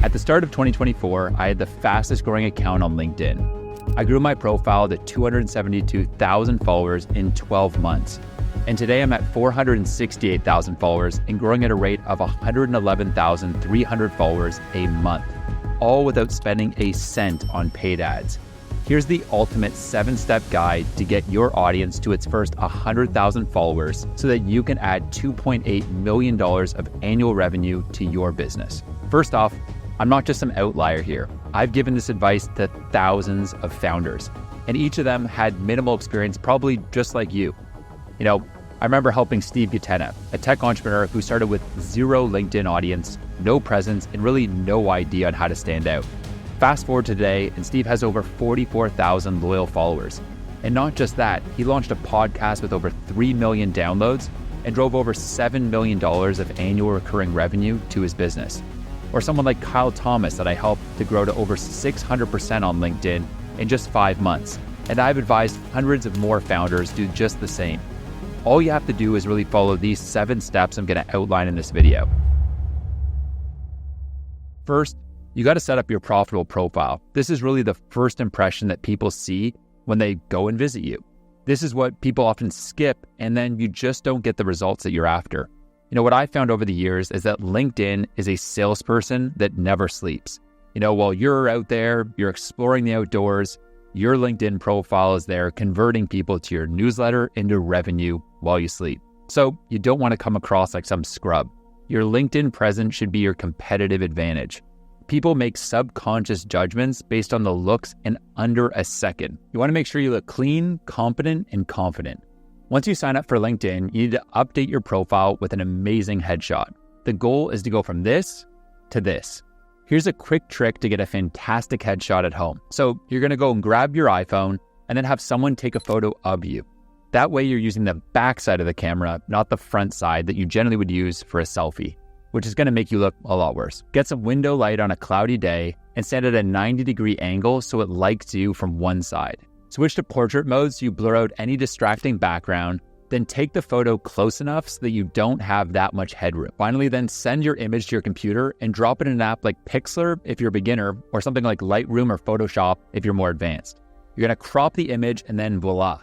At the start of 2024, I had the fastest growing account on LinkedIn. I grew my profile to 272,000 followers in 12 months. And today I'm at 468,000 followers and growing at a rate of 111,300 followers a month, all without spending a cent on paid ads. Here's the ultimate 7-step guide to get your audience to its first 100,000 followers so that you can add $2.8 million of annual revenue to your business. First off, I'm not just some outlier here. I've given this advice to thousands of founders, and each of them had minimal experience, probably just like you. I remember helping Steve Gutena, a tech entrepreneur who started with zero LinkedIn audience, no presence, and really no idea on how to stand out. Fast forward to today, and Steve has over 44,000 loyal followers. And not just that, he launched a podcast with over 3 million downloads and drove over $7 million of annual recurring revenue to his business. Or someone like Kyle Thomas that I helped to grow to over 600% on LinkedIn in just 5 months. And I've advised hundreds of more founders do just the same. All you have to do is really follow these 7 steps I'm going to outline in this video. First, you got to set up your profitable profile. This is really the first impression that people see when they go and visit you. This is what people often skip, and then you just don't get the results that you're after. What I found over the years is that LinkedIn is a salesperson that never sleeps. While you're out there, you're exploring the outdoors, your LinkedIn profile is there converting people to your newsletter into revenue while you sleep. So you don't want to come across like some scrub. Your LinkedIn presence should be your competitive advantage. People make subconscious judgments based on the looks in under a second. You want to make sure you look clean, competent, and confident. Once you sign up for LinkedIn, you need to update your profile with an amazing headshot. The goal is to go from this to this. Here's a quick trick to get a fantastic headshot at home. So you're going to go and grab your iPhone and then have someone take a photo of you. That way you're using the back side of the camera, not the front side that you generally would use for a selfie, which is going to make you look a lot worse. Get some window light on a cloudy day and stand at a 90-degree angle so it likes you from one side. Switch to portrait mode so you blur out any distracting background, then take the photo close enough so that you don't have that much headroom. Finally, then send your image to your computer and drop it in an app like Pixlr if you're a beginner, or something like Lightroom or Photoshop if you're more advanced. You're going to crop the image and then voila.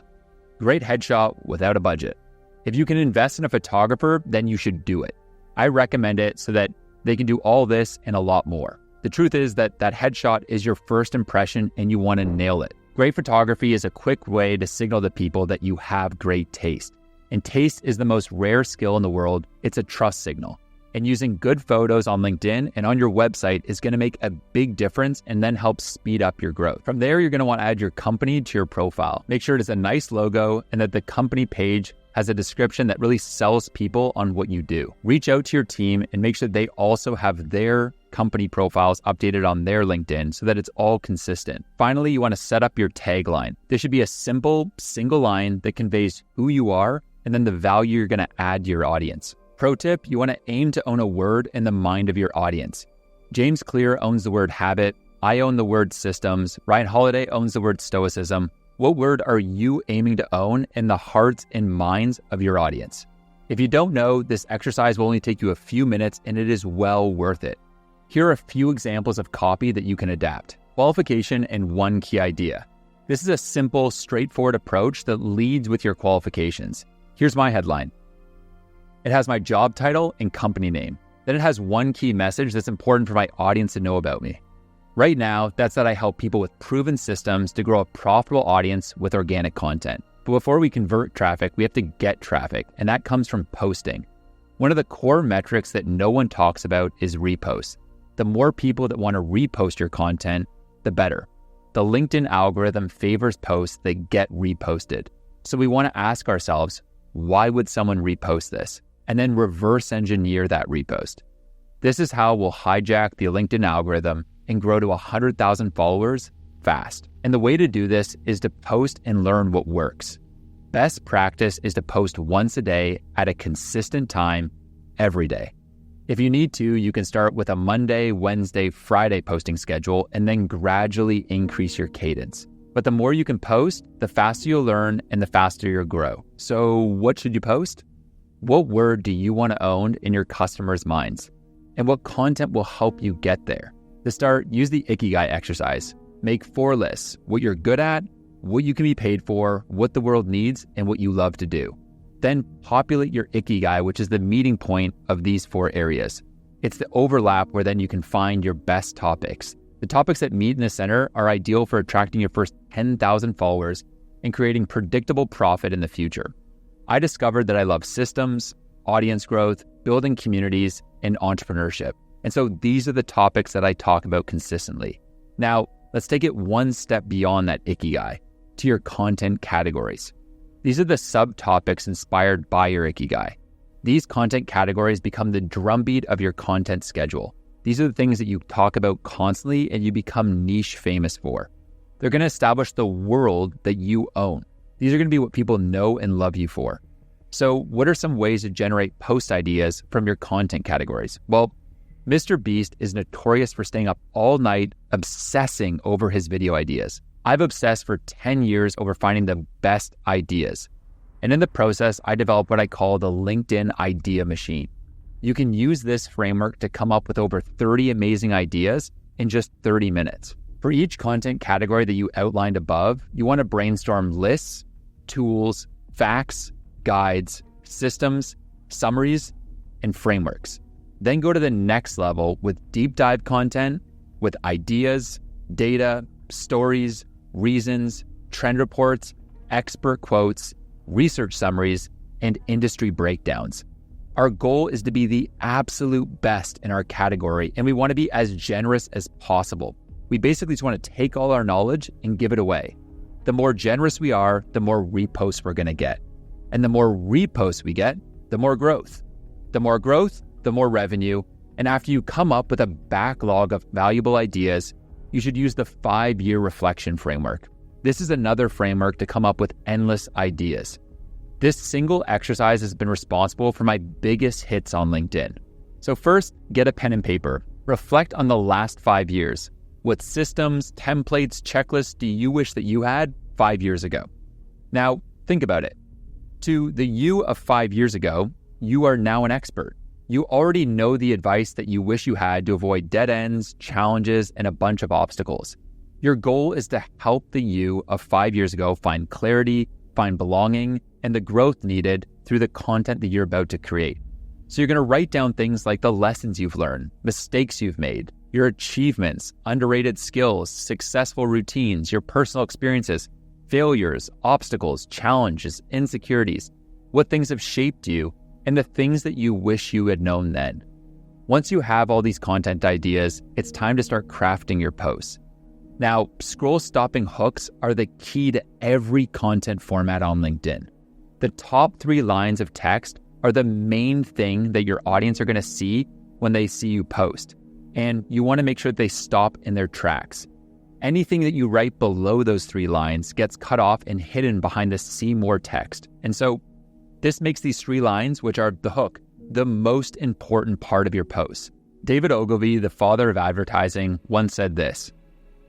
Great headshot without a budget. If you can invest in a photographer, then you should do it. I recommend it so that they can do all this and a lot more. The truth is that headshot is your first impression and you want to nail it. Great photography is a quick way to signal to people that you have great taste. And taste is the most rare skill in the world. It's a trust signal. And using good photos on LinkedIn and on your website is going to make a big difference and then help speed up your growth. From there, you're going to want to add your company to your profile. Make sure it is a nice logo and that the company page has a description that really sells people on what you do. Reach out to your team and make sure they also have their company profiles updated on their LinkedIn so that it's all consistent. Finally, you want to set up your tagline. This should be a simple, single line that conveys who you are and then the value you're going to add to your audience. Pro tip, you want to aim to own a word in the mind of your audience. James Clear owns the word habit. I own the word systems. Ryan Holiday owns the word stoicism. What word are you aiming to own in the hearts and minds of your audience? If you don't know, this exercise will only take you a few minutes and it is well worth it. Here are a few examples of copy that you can adapt. Qualification and one key idea. This is a simple, straightforward approach that leads with your qualifications. Here's my headline. It has my job title and company name. Then it has one key message that's important for my audience to know about me. Right now, that's that I help people with proven systems to grow a profitable audience with organic content. But before we convert traffic, we have to get traffic, and that comes from posting. One of the core metrics that no one talks about is reposts. The more people that want to repost your content, the better. The LinkedIn algorithm favors posts that get reposted. So we want to ask ourselves, why would someone repost this? And then reverse engineer that repost. This is how we'll hijack the LinkedIn algorithm and grow to 100,000 followers fast. And the way to do this is to post and learn what works. Best practice is to post once a day at a consistent time every day. If you need to, you can start with a Monday, Wednesday, Friday posting schedule and then gradually increase your cadence. But the more you can post, the faster you'll learn and the faster you'll grow. So what should you post? What word do you want to own in your customers' minds? And what content will help you get there? To start, use the Ikigai exercise. Make 4 lists: what you're good at, what you can be paid for, what the world needs, and what you love to do. Then populate your Ikigai, which is the meeting point of these 4 areas. It's the overlap where then you can find your best topics. The topics that meet in the center are ideal for attracting your first 10,000 followers and creating predictable profit in the future. I discovered that I love systems, audience growth, building communities, and entrepreneurship. And so these are the topics that I talk about consistently. Now, let's take it one step beyond that Ikigai to your content categories. These are the subtopics inspired by your Ikigai. These content categories become the drumbeat of your content schedule. These are the things that you talk about constantly and you become niche famous for. They're going to establish the world that you own. These are going to be what people know and love you for. So what are some ways to generate post ideas from your content categories? Well, Mr. Beast is notorious for staying up all night obsessing over his video ideas. I've obsessed for 10 years over finding the best ideas. And in the process, I developed what I call the LinkedIn idea machine. You can use this framework to come up with over 30 amazing ideas in just 30 minutes. For each content category that you outlined above, you want to brainstorm lists, tools, facts, guides, systems, summaries, and frameworks. Then go to the next level with deep dive content, with ideas, data, stories, reasons, trend reports, expert quotes, research summaries, and industry breakdowns. Our goal is to be the absolute best in our category, and we want to be as generous as possible. We basically just want to take all our knowledge and give it away. The more generous we are, the more reposts we're going to get. And the more reposts we get, the more growth. The more growth, the more revenue. And after you come up with a backlog of valuable ideas, you should use the 5-year reflection framework. This is another framework to come up with endless ideas. This single exercise has been responsible for my biggest hits on LinkedIn. So first, get a pen and paper. Reflect on the last 5 years. What systems, templates, checklists do you wish that you had 5 years ago? Now, think about it. To the you of 5 years ago, you are now an expert. You already know the advice that you wish you had to avoid dead ends, challenges, and a bunch of obstacles. Your goal is to help the you of 5 years ago find clarity, find belonging, and the growth needed through the content that you're about to create. So you're going to write down things like the lessons you've learned, mistakes you've made, your achievements, underrated skills, successful routines, your personal experiences, failures, obstacles, challenges, insecurities, what things have shaped you, and the things that you wish you had known then. Once you have all these content ideas, it's time to start crafting your posts. Now, scroll-stopping hooks are the key to every content format on LinkedIn. The top 3 lines of text are the main thing that your audience are going to see when they see you post. And you want to make sure that they stop in their tracks. Anything that you write below those 3 lines gets cut off and hidden behind the see more text. And so this makes these 3 lines, which are the hook, the most important part of your post. David Ogilvy, the father of advertising, once said this: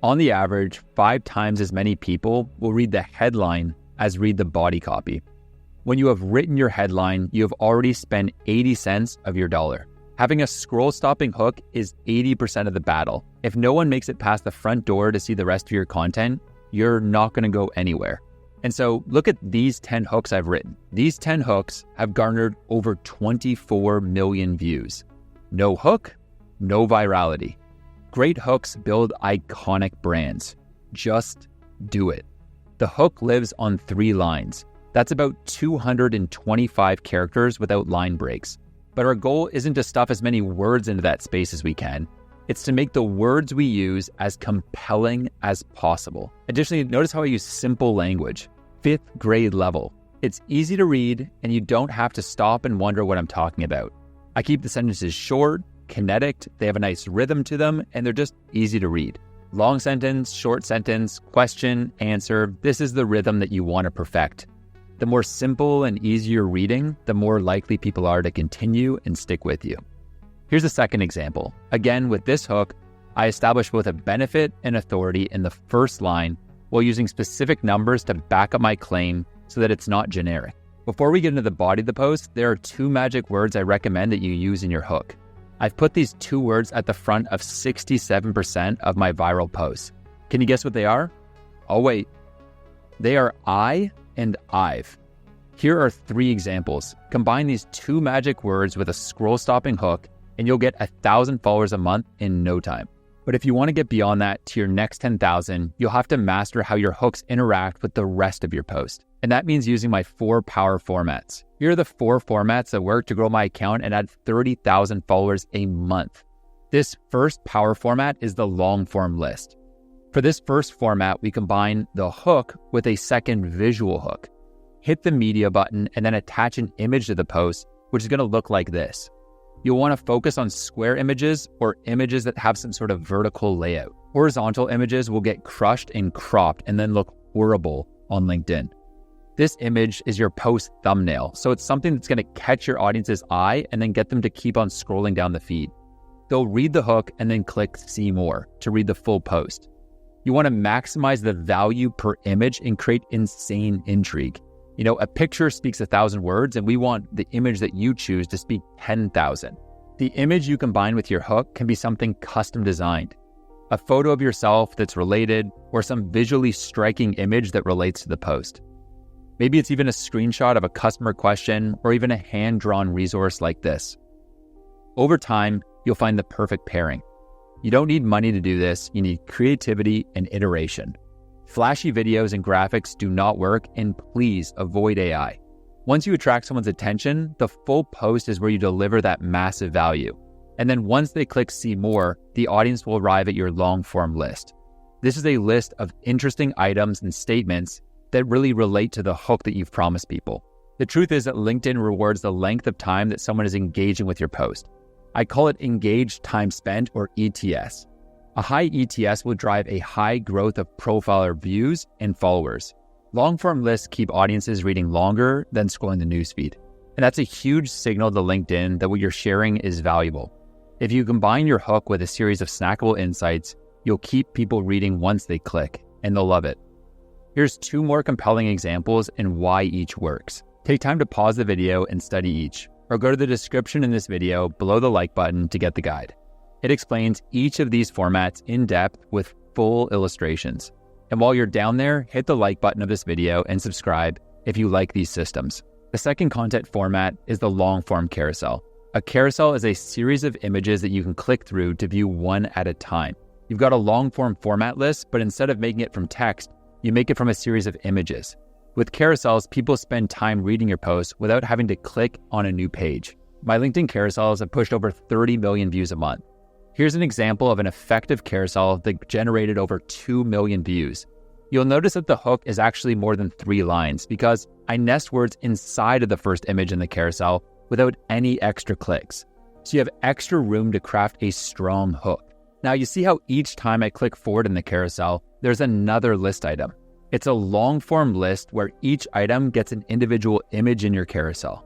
on the average, 5 times as many people will read the headline as read the body copy. When you have written your headline, you have already spent 80 cents of your dollar. Having a scroll-stopping hook is 80% of the battle. If no one makes it past the front door to see the rest of your content, you're not going to go anywhere. And so look at these 10 hooks I've written. These 10 hooks have garnered over 24 million views. No hook, no virality. Great hooks build iconic brands. Just do it. The hook lives on 3 lines. That's about 225 characters without line breaks. But our goal isn't to stuff as many words into that space as we can. It's to make the words we use as compelling as possible. Additionally, notice how I use simple language, 5th grade level. It's easy to read, and you don't have to stop and wonder what I'm talking about. I keep the sentences short, kinetic, they have a nice rhythm to them, and they're just easy to read. Long sentence, short sentence, question, answer. This is the rhythm that you want to perfect. The more simple and easier reading, the more likely people are to continue and stick with you. Here's a second example. Again, with this hook, I establish both a benefit and authority in the first line while using specific numbers to back up my claim so that it's not generic. Before we get into the body of the post, there are 2 magic words I recommend that you use in your hook. I've put these 2 words at the front of 67% of my viral posts. Can you guess what they are? Oh wait, they are I and I've. Here are 3 examples. Combine these 2 magic words with a scroll-stopping hook, and you'll get 1,000 followers a month in no time. But if you want to get beyond that to your next 10,000, you'll have to master how your hooks interact with the rest of your post. And that means using my 4 power formats. Here are the 4 formats that work to grow my account and add 30,000 followers a month. This first power format is the long form list. For this first format, we combine the hook with a second visual hook. Hit the media button and then attach an image to the post, which is going to look like this. You'll want to focus on square images or images that have some sort of vertical layout. Horizontal images will get crushed and cropped and then look horrible on LinkedIn. This image is your post thumbnail, so it's something that's going to catch your audience's eye and then get them to keep on scrolling down the feed. They'll read the hook and then click see more to read the full post. You want to maximize the value per image and create insane intrigue. A picture speaks 1,000 words, and we want the image that you choose to speak 10,000. The image you combine with your hook can be something custom designed. A photo of yourself that's related, or some visually striking image that relates to the post. Maybe it's even a screenshot of a customer question, or even a hand-drawn resource like this. Over time, you'll find the perfect pairing. You don't need money to do this, you need creativity and iteration. Flashy videos and graphics do not work, and please avoid AI. Once you attract someone's attention, the full post is where you deliver that massive value. And then once they click see more, the audience will arrive at your long form list. This is a list of interesting items and statements that really relate to the hook that you've promised people. The truth is that LinkedIn rewards the length of time that someone is engaging with your post. I call it engaged time spent, or ETS. A high ETS will drive a high growth of profiler views and followers. Long-form lists keep audiences reading longer than scrolling the newsfeed. And that's a huge signal to LinkedIn that what you're sharing is valuable. If you combine your hook with a series of snackable insights, you'll keep people reading once they click, and they'll love it. Here's 2 more compelling examples and why each works. Take time to pause the video and study each, or go to the description in this video below the like button to get the guide. It explains each of these formats in depth with full illustrations. And while you're down there, hit the like button of this video and subscribe if you like these systems. The second content format is the long form carousel. A carousel is a series of images that you can click through to view one at a time. You've got a long form format list, but instead of making it from text, you make it from a series of images. With carousels, people spend time reading your posts without having to click on a new page. My LinkedIn carousels have pushed over 30 million views a month. Here's an example of an effective carousel that generated over 2 million views. You'll notice that the hook is actually more than 3 lines because I nest words inside of the first image in the carousel without any extra clicks. So you have extra room to craft a strong hook. Now you see how each time I click forward in the carousel, there's another list item. It's a long form list where each item gets an individual image in your carousel.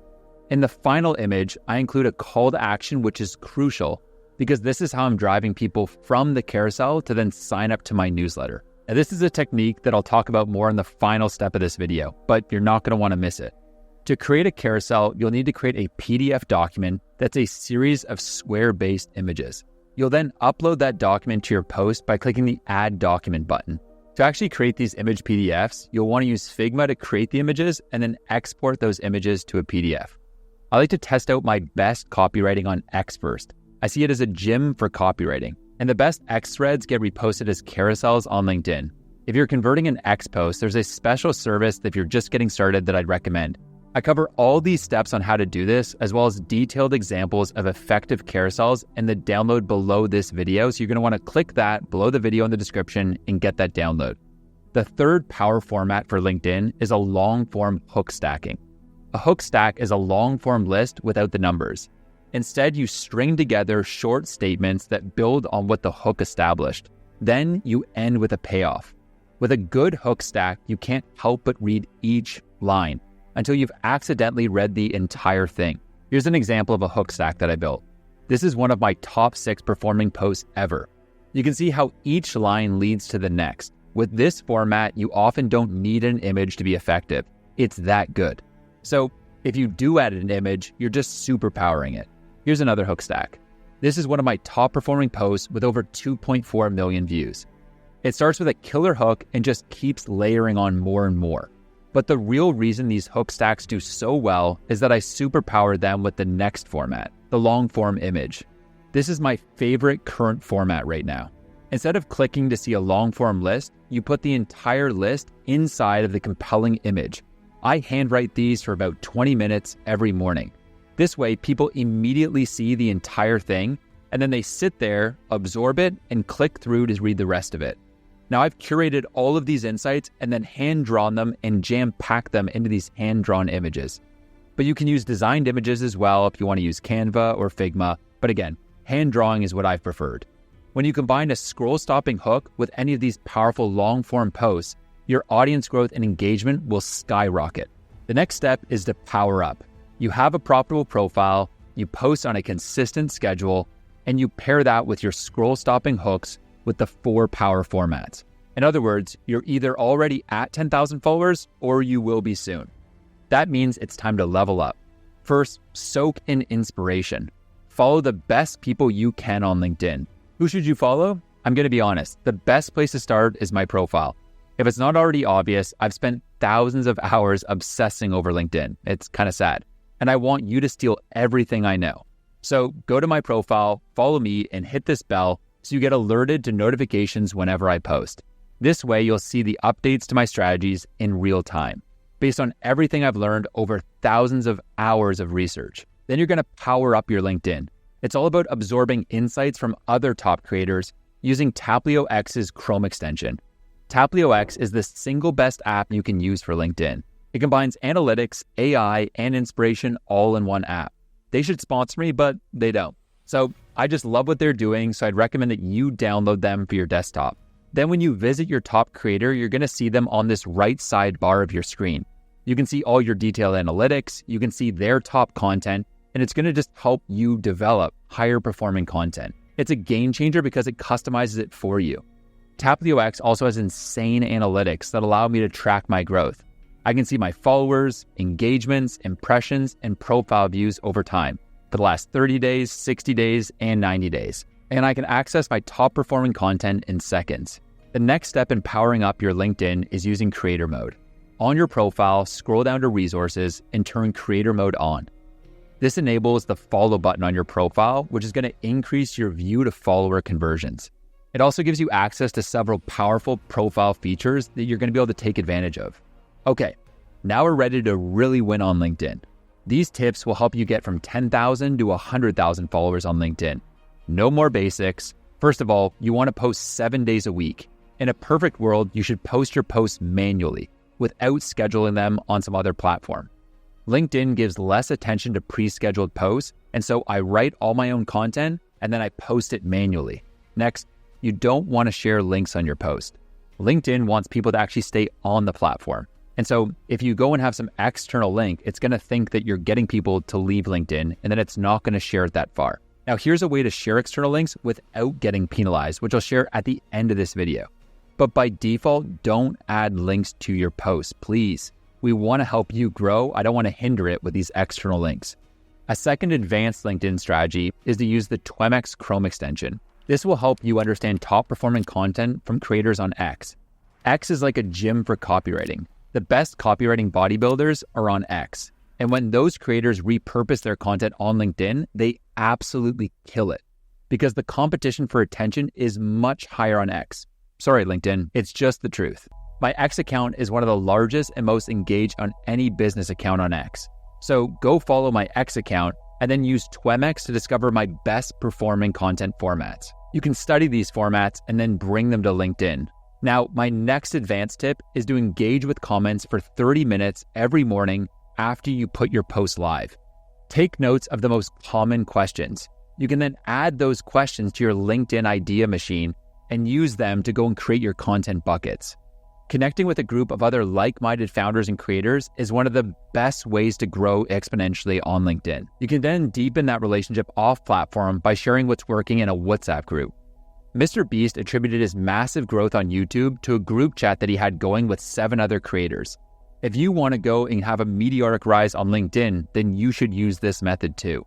In the final image, I include a call to action, which is crucial because this is how I'm driving people from the carousel to then sign up to my newsletter. Now, this is a technique that I'll talk about more in the final step of this video, but you're not going to want to miss it. To create a carousel, you'll need to create a PDF document that's a series of square-based images. You'll then upload that document to your post by clicking the Add Document button. To actually create these image PDFs, you'll want to use Figma to create the images and then export those images to a PDF. I like to test out my best copywriting on X first. I see it as a gym for copywriting, and the best X threads get reposted as carousels on LinkedIn. If you're converting an X post, there's a special service that if you're just getting started that I'd recommend. I cover all these steps on how to do this, as well as detailed examples of effective carousels in the download below this video. So you're going to want to click that below the video in the description and get that download. The third power format for LinkedIn is a long form hook stacking. A hook stack is a long form list without the numbers. Instead, you string together short statements that build on what the hook established. Then you end with a payoff. With a good hook stack, you can't help but read each line until you've accidentally read the entire thing. Here's an example of a hook stack that I built. This is one of my top 6 performing posts ever. You can see how each line leads to the next. With this format, you often don't need an image to be effective. It's that good. So if you do add an image, you're just superpowering it. Here's another hook stack. This is one of my top performing posts with over 2.4 million views. It starts with a killer hook and just keeps layering on more and more. But the real reason these hook stacks do so well is that I superpower them with the next format, the long form image. This is my favorite current format right now. Instead of clicking to see a long form list, you put the entire list inside of the compelling image. I handwrite these for about 20 minutes every morning. This way, people immediately see the entire thing, and then they sit there, absorb it, and click through to read the rest of it. Now, I've curated all of these insights and then hand-drawn them and jam-packed them into these hand-drawn images. But you can use designed images as well if you want to use Canva or Figma. But again, hand-drawing is what I've preferred. When you combine a scroll-stopping hook with any of these powerful long-form posts, your audience growth and engagement will skyrocket. The next step is to power up. You have a profitable profile, you post on a consistent schedule, and you pair that with your scroll-stopping hooks with the 4 power formats. In other words, you're either already at 10,000 followers or you will be soon. That means it's time to level up. First, soak in inspiration. Follow the best people you can on LinkedIn. Who should you follow? I'm going to be honest. The best place to start is my profile. If it's not already obvious, I've spent thousands of hours obsessing over LinkedIn. It's kind of sad. And I want you to steal everything I know. So go to my profile, follow me, and hit this bell so you get alerted to notifications whenever I post. This way, you'll see the updates to my strategies in real time, based on everything I've learned over thousands of hours of research. Then you're going to power up your LinkedIn. It's all about absorbing insights from other top creators using TapoX's Chrome extension. TapoX is the single best app you can use for LinkedIn. It combines analytics, AI, and inspiration all in one app. They should sponsor me, but they don't. So I just love what they're doing, so I'd recommend that you download them for your desktop. Then when you visit your top creator, you're going to see them on this right sidebar of your screen. You can see all your detailed analytics, you can see their top content, and it's going to just help you develop higher performing content. It's a game changer because it customizes it for you. TapoX also has insane analytics that allow me to track my growth. I can see my followers, engagements, impressions, and profile views over time for the last 30 days, 60 days, and 90 days. And I can access my top performing content in seconds. The next step in powering up your LinkedIn is using creator mode. On your profile, scroll down to resources and turn creator mode on. This enables the follow button on your profile, which is going to increase your view to follower conversions. It also gives you access to several powerful profile features that you're going to be able to take advantage of. Okay, now we're ready to really win on LinkedIn. These tips will help you get from 10,000 to 100,000 followers on LinkedIn. No more basics. First of all, you want to post 7 days a week. In a perfect world, you should post your posts manually without scheduling them on some other platform. LinkedIn gives less attention to pre-scheduled posts, and so I write all my own content and then I post it manually. Next, you don't want to share links on your post. LinkedIn wants people to actually stay on the platform. And so if you go and have some external link, it's going to think that you're getting people to leave LinkedIn and then it's not going to share it that far. Now, here's a way to share external links without getting penalized, which I'll share at the end of this video. But by default, don't add links to your posts, please. We want to help you grow. I don't want to hinder it with these external links. A second advanced LinkedIn strategy is to use the TapoX Chrome extension. This will help you understand top performing content from creators on X. X is like a gym for copywriting. The best copywriting bodybuilders are on X. And when those creators repurpose their content on LinkedIn, they absolutely kill it because the competition for attention is much higher on X. Sorry, LinkedIn, it's just the truth. My X account is one of the largest and most engaged on any business account on X. So go follow my X account and then use TapoX to discover my best performing content formats. You can study these formats and then bring them to LinkedIn. Now, my next advanced tip is to engage with comments for 30 minutes every morning after you put your post live. Take notes of the most common questions. You can then add those questions to your LinkedIn idea machine and use them to go and create your content buckets. Connecting with a group of other like-minded founders and creators is one of the best ways to grow exponentially on LinkedIn. You can then deepen that relationship off-platform by sharing what's working in a WhatsApp group. Mr. Beast attributed his massive growth on YouTube to a group chat that he had going with 7 other creators. If you want to go and have a meteoric rise on LinkedIn, then you should use this method too.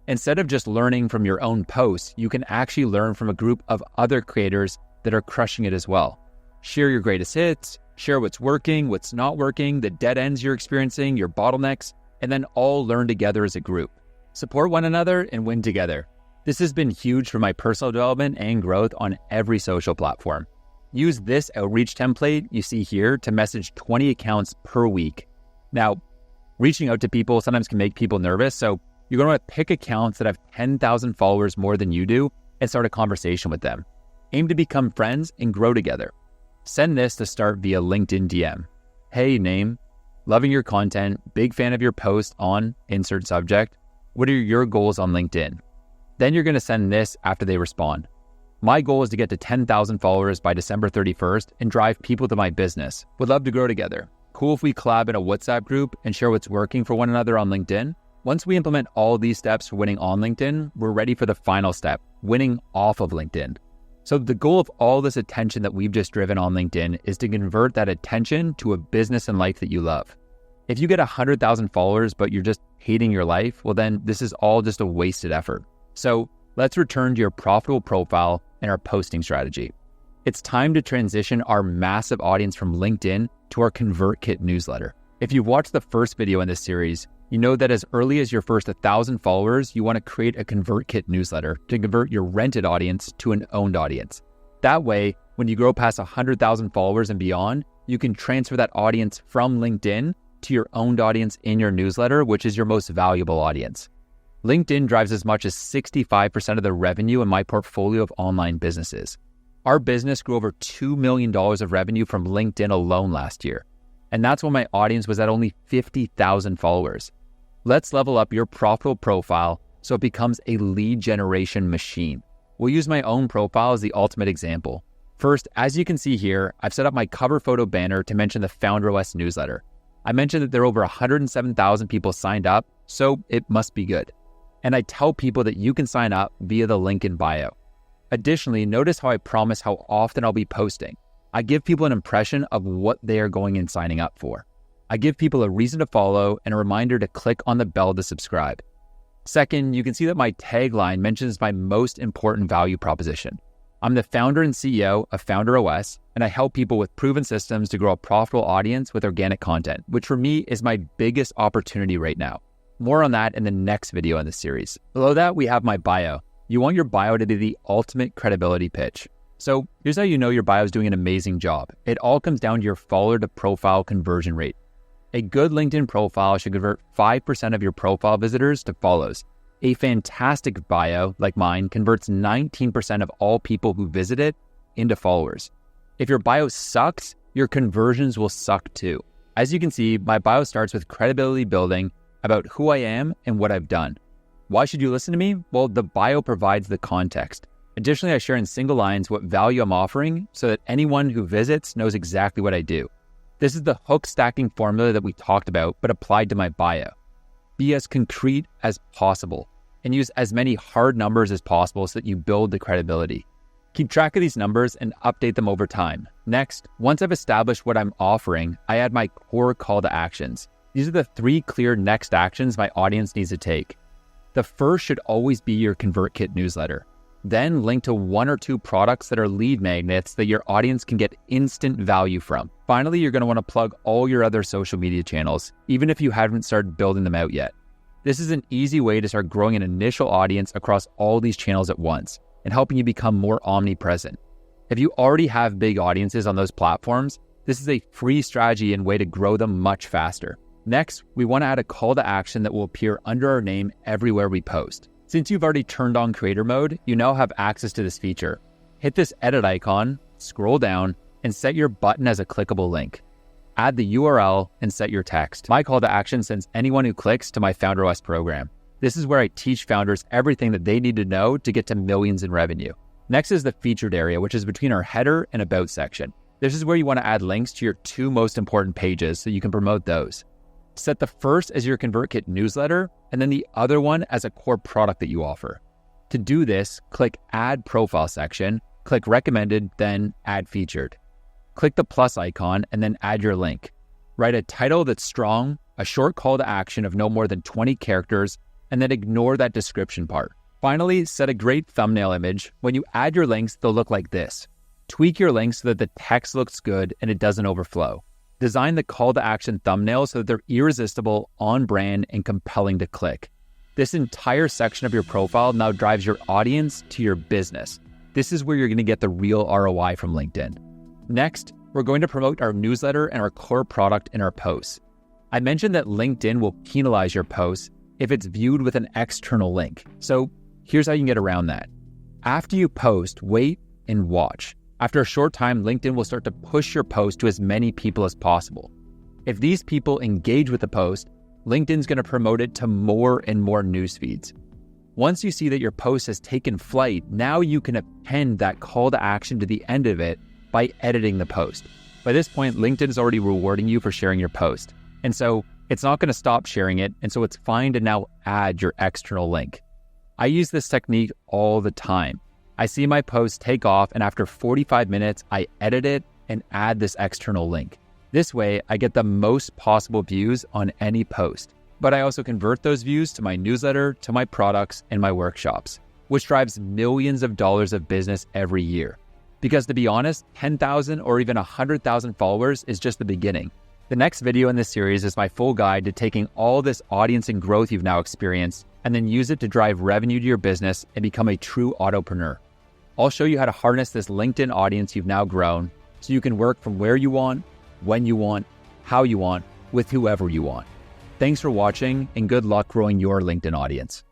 Instead of just learning from your own posts, you can actually learn from a group of other creators that are crushing it as well. Share your greatest hits, share what's working, what's not working, the dead ends you're experiencing, your bottlenecks, and then all learn together as a group. Support one another and win together. This has been huge for my personal development and growth on every social platform. Use this outreach template you see here to message 20 accounts per week. Now, reaching out to people sometimes can make people nervous, so you're going to pick accounts that have 10,000 followers more than you do and start a conversation with them. Aim to become friends and grow together. Send this to start via LinkedIn DM. Hey, name, loving your content, big fan of your post on insert subject. What are your goals on LinkedIn? Then you're going to send this after they respond. My goal is to get to 10,000 followers by December 31st and drive people to my business. Would love to grow together. Cool if we collab in a WhatsApp group and share what's working for one another on LinkedIn. Once we implement all these steps for winning on LinkedIn, we're ready for the final step, winning off of LinkedIn. So the goal of all this attention that we've just driven on LinkedIn is to convert that attention to a business and life that you love. If you get 100,000 followers, but you're just hating your life, well then this is all just a wasted effort. So let's return to your profitable profile and our posting strategy. It's time to transition our massive audience from LinkedIn to our ConvertKit newsletter. If you've watched the first video in this series, you know that as early as your first 1,000 followers, you want to create a ConvertKit newsletter to convert your rented audience to an owned audience. That way, when you grow past 100,000 followers and beyond, you can transfer that audience from LinkedIn to your owned audience in your newsletter, which is your most valuable audience. LinkedIn drives as much as 65% of the revenue in my portfolio of online businesses. Our business grew over $2 million of revenue from LinkedIn alone last year. And that's when my audience was at only 50,000 followers. Let's level up your profitable profile so it becomes a lead generation machine. We'll use my own profile as the ultimate example. First, as you can see here, I've set up my cover photo banner to mention the FounderOS newsletter. I mentioned that there are over 107,000 people signed up, so it must be good. And I tell people that you can sign up via the link in bio. Additionally, notice how I promise how often I'll be posting. I give people an impression of what they are going and signing up for. I give people a reason to follow and a reminder to click on the bell to subscribe. Second, you can see that my tagline mentions my most important value proposition. I'm the founder and CEO of FounderOS, and I help people with proven systems to grow a profitable audience with organic content, which for me is my biggest opportunity right now. More on that in the next video in this series. Below that, we have my bio. You want your bio to be the ultimate credibility pitch. So here's how you know your bio is doing an amazing job. It all comes down to your follower to profile conversion rate. A good LinkedIn profile should convert 5% of your profile visitors to follows. A fantastic bio, like mine, converts 19% of all people who visit it into followers. If your bio sucks, your conversions will suck too. As you can see, my bio starts with credibility building about who I am and what I've done. Why should you listen to me? Well, the bio provides the context. Additionally, I share in single lines what value I'm offering so that anyone who visits knows exactly what I do. This is the hook stacking formula that we talked about, but applied to my bio. Be as concrete as possible and use as many hard numbers as possible so that you build the credibility. Keep track of these numbers and update them over time. Next, once I've established what I'm offering, I add my core call to actions. These are the 3 clear next actions my audience needs to take. The first should always be your ConvertKit newsletter. Then link to 1 or 2 products that are lead magnets that your audience can get instant value from. Finally, you're going to want to plug all your other social media channels, even if you haven't started building them out yet. This is an easy way to start growing an initial audience across all these channels at once and helping you become more omnipresent. If you already have big audiences on those platforms, this is a free strategy and way to grow them much faster. Next, we want to add a call to action that will appear under our name everywhere we post. Since you've already turned on creator mode, you now have access to this feature. Hit this edit icon, scroll down, and set your button as a clickable link. Add the URL and set your text. My call to action sends anyone who clicks to my FounderOS program. This is where I teach founders everything that they need to know to get to millions in revenue. Next is the featured area, which is between our header and about section. This is where you want to add links to your 2 most important pages so you can promote those. Set the first as your ConvertKit newsletter and then the other one as a core product that you offer. To do this, click Add Profile section, click Recommended, then Add Featured. Click the plus icon and then add your link. Write a title that's strong, a short call to action of no more than 20 characters, and then ignore that description part. Finally, set a great thumbnail image. When you add your links, they'll look like this. Tweak your links so that the text looks good and it doesn't overflow. Design the call to action thumbnail so that they're irresistible, on brand, and compelling to click. This entire section of your profile now drives your audience to your business. This is where you're going to get the real ROI from LinkedIn. Next, we're going to promote our newsletter and our core product in our posts. I mentioned that LinkedIn will penalize your posts if it's viewed with an external link. So here's how you can get around that. After you post, wait and watch. After a short time, LinkedIn will start to push your post to as many people as possible. If these people engage with the post, LinkedIn's going to promote it to more and more news feeds. Once you see that your post has taken flight, now you can append that call to action to the end of it by editing the post. By this point, LinkedIn is already rewarding you for sharing your post. And so it's not going to stop sharing it. And so it's fine to now add your external link. I use this technique all the time. I see my post take off, and after 45 minutes, I edit it and add this external link. This way, I get the most possible views on any post. But I also convert those views to my newsletter, to my products, and my workshops, which drives millions of dollars of business every year. Because to be honest, 10,000 or even 100,000 followers is just the beginning. The next video in this series is my full guide to taking all this audience and growth you've now experienced and then use it to drive revenue to your business and become a true autopreneur. I'll show you how to harness this LinkedIn audience you've now grown so you can work from where you want, when you want, how you want, with whoever you want. Thanks for watching, and good luck growing your LinkedIn audience.